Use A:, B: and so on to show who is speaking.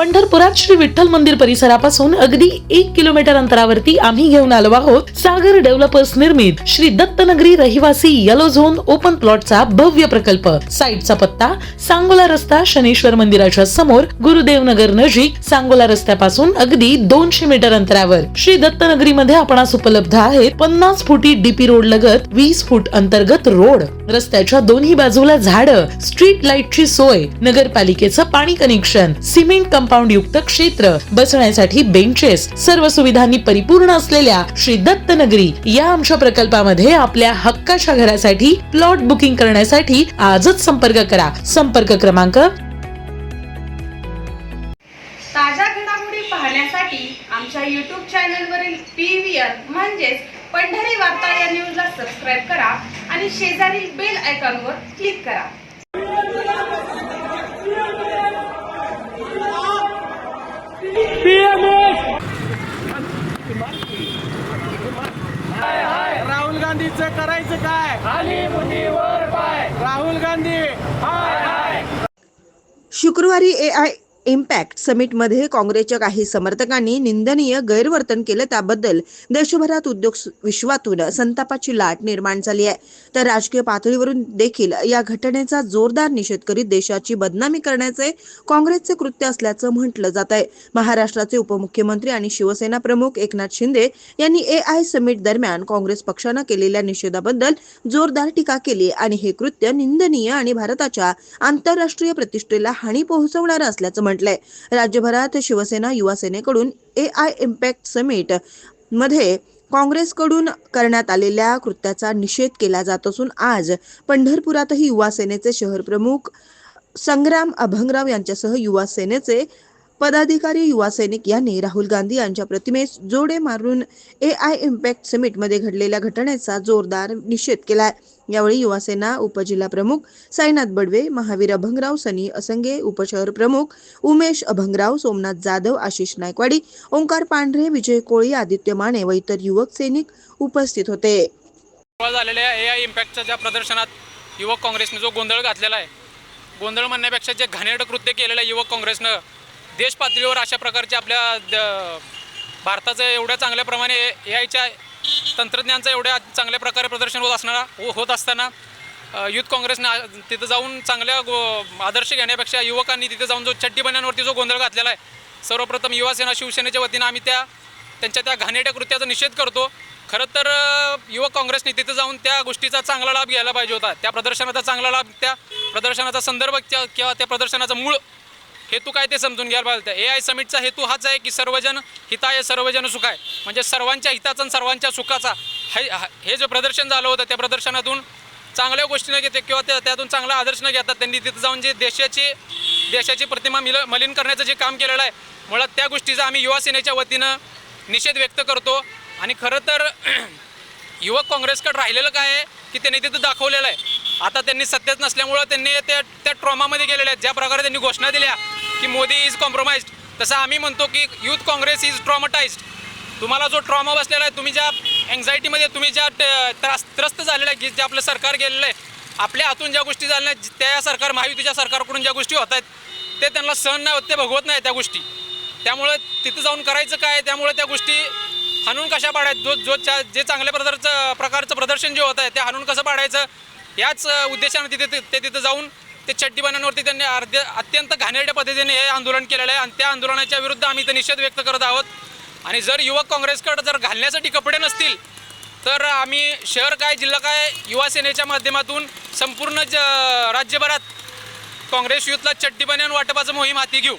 A: पंढरपुरात श्री विठ्ठल मंदिर परिसरापासून अगदी 1 किलोमीटर अंतरावरती आम्ही घेऊन आलो आहोत सागर डेव्हलपर्स निर्मित श्री दत्तनगरी रहिवासी येलो झोन ओपन प्लॉटचा भव्य प्रकल्प। साईटचा पत्ता सांगोला रस्ता शनेश्वर मंदिराच्या समोर, गुरुदेव नगर नजीक, सांगोला रस्त्यापासून अगदी 200 मीटर अंतरावर। श्री दत्तनगरी मध्ये आपणास उपलब्ध आहेत 50 फुटी डीपी रोड लगत 20 फूट अंतर्गत रोड, रस्त्याच्या दोन्ही बाजूला झाडं, स्ट्रीट लाईटची सोय, नगरपालिकेचं पाणी कनेक्शन, सिमेंट कंपाऊंड युक्त क्षेत्र, बसण्यासाठी बेंचेस, सर्व सुविधांनी परिपूर्ण असलेल्या श्री दत्तनगरी या आमच्या प्रकल्पामध्ये आपल्या हक्काच्या घरासाठी प्लॉट बुकिंग करण्यासाठी आजच संपर्क करा। संपर्क क्रमांक
B: ताज्या घडामोडी पाहण्यासाठी आमच्या YouTube चॅनलवरील PVR म्हणजेच पंढरी वार्ता या न्यूजला सबस्क्राइब करा आणि शेजारील बेल आयकॉनवर क्लिक करा।
C: राहुल गांधीचं करायचं काय? खाली मुठीवर पाय. राहुल गांधी हाय हाय.
D: शुक्रवारी AI इम्पॅक्ट समिटमध्ये काँग्रेसच्या काही समर्थकांनी निंदनीय गैरवर्तन केलं, त्याबद्दल देशभरात उद्योग विश्वातून संतापाची लाट निर्माण झाली आहे। तर राजकीय पातळीवरून देखील या घटनेचा जोरदार निषेध करीत देशाची बदनामी करण्याचे काँग्रेसचे कृत्य असल्याचं म्हटलं जात आहे। महाराष्ट्राचे उपमुख्यमंत्री आणि शिवसेना प्रमुख एकनाथ शिंदे यांनी AI समिट दरम्यान काँग्रेस पक्षानं केलेल्या निषेधाबद्दल जोरदार टीका केली आणि हे कृत्य निंदनीय आणि भारताच्या आंतरराष्ट्रीय प्रतिष्ठेला हानी पोहोचवणारं असल्याचं म्हटलंय। राज्यभरात शिवसेना युवा सेनेकडून AI इम्पॅक्ट समिट मध्ये काँग्रेसकडून करण्यात आलेल्या कृत्याचा निषेध केला जात असून आज पंढरपुरातही युवा सेनेचे शहर प्रमुख संग्राम अभंगराव यांच्यासह युवा सेनेचे पदाधिकारी, युवा सैनिक यांनी राहुल गांधी यांच्या प्रतिमेस जोडे मारून AI इम्पॅक्ट समिट मध्ये घडलेल्या घटनेचा जोरदार निषेध केलाय। यावेळी युवा सेना उपजिल्हा प्रमुख साईनाथ बडवे, महावीर अभंगराव, सनी असंगे, उपशहर प्रमुख उमेश अभंगराव, सोमनाथ जाधव, आशिष नायकवाडी, ओंकार पांढरे, विजय कोळी, आदित्य माने व इतर युवक सैनिक उपस्थित होते।
E: झालेल्या AI इम्पॅक्टच्या ज्या प्रदर्शनात युवक काँग्रेसने जो गोंधळ घातलेला आहे, गोंधळ म्हणण्यापेक्षा जे घाणेरडं कृत्य केलेलं आहे युवक काँग्रेसनं, देश पातळीवर अशा प्रकारचे आपल्या भारताचं एवढ्या चांगल्या प्रमाणे AIच्या तंत्रज्ञानाचं एवढ्या चांगल्या प्रकारे प्रदर्शन होत असताना युथ काँग्रेसने तिथं जाऊन चांगल्या आदर्श घेण्यापेक्षा युवकांनी तिथे जाऊन जो चड्डीबन्यांवरती जो गोंधळ घातलेला आहे, सर्वप्रथम युवा सेना शिवसेनेच्या वतीनं आम्ही त्यांच्या त्या घाणेरड्या कृत्याचा निषेध करतो। खरं तर युवक काँग्रेसने तिथे जाऊन त्या गोष्टीचा चांगला लाभ घ्यायला पाहिजे होता। त्या प्रदर्शनाचा चांगला लाभ, त्या प्रदर्शनाचा संदर्भ किंवा त्या प्रदर्शनाचा मूळ हेतू काय ते समजून घ्यायला पाहिजे। AI समिटचा हेतू हाच आहे की सर्वजन हिताय सर्वजन सुखाय, म्हणजे सर्वांच्या हिताचा आणि सर्वांच्या सुखाचा हे जे प्रदर्शन झालं होतं, त्या प्रदर्शनातून चांगल्या गोष्टी न घेते किंवा त्यातून चांगला आदर्श न घेतात त्यांनी तिथे जाऊन जे देशाची प्रतिमा मलिन करण्याचं जे काम केलेलं आहे, मुळात त्या गोष्टीचा आम्ही युवा सेनेच्या वतीनं निषेध व्यक्त करतो। आणि खरं तर युवक काँग्रेसकडे राहिलेलं काय आहे की त्यांनी तिथं दाखवलेलं आहे, आता त्यांनी सत्तेत नसल्यामुळं त्यांनी त्या ट्रॉमामध्ये गेलेले आहेत। ज्या प्रकारे त्यांनी घोषणा दिल्या की मोदी इज कॉम्प्रोमाइज्ड, तसं आम्ही म्हणतो की युथ काँग्रेस इज ट्रॉमाटाइज्ड। तुम्हाला जो ट्रॉमा बसलेला आहे, तुम्ही ज्या अँझायटीमध्ये तुम्ही ज्या त्रस्त झालेला आहे, की जे आपलं सरकार गेलेलं आहे, आपल्या हातून ज्या गोष्टी झाल्या त्या सरकार महायुतीच्या सरकारकडून ज्या गोष्टी होत आहेत ते त्यांना सहन नाही होत, ते भोगवत नाही त्या गोष्टी। त्यामुळे तिथं जाऊन करायचं काय, त्यामुळे त्या गोष्टी हाणून कशा पाडायचं, जे चांगल्या प्रकारचं प्रदर्शन जे होत आहे ते हाणून कसं पाडायचं, याच उद्देशाने तिथे जाऊन ते चड्डीबन्यांवरती त्यांनी अत्यंत घाणेरड्या पद्धतीने हे आंदोलन केलेलं आहे आणि त्या आंदोलनाच्या विरुद्ध आम्ही इथं निषेध व्यक्त करत आहोत। आणि जर युवक काँग्रेसकडे जर घालण्यासाठी कपडे नसतील तर आम्ही शहर काय जिल्हा काय युवा सेनेच्या माध्यमातून संपूर्ण राज्यभरात काँग्रेस युथला चड्डीबन्यान वाटपाचं मोहीम हाती घेऊ।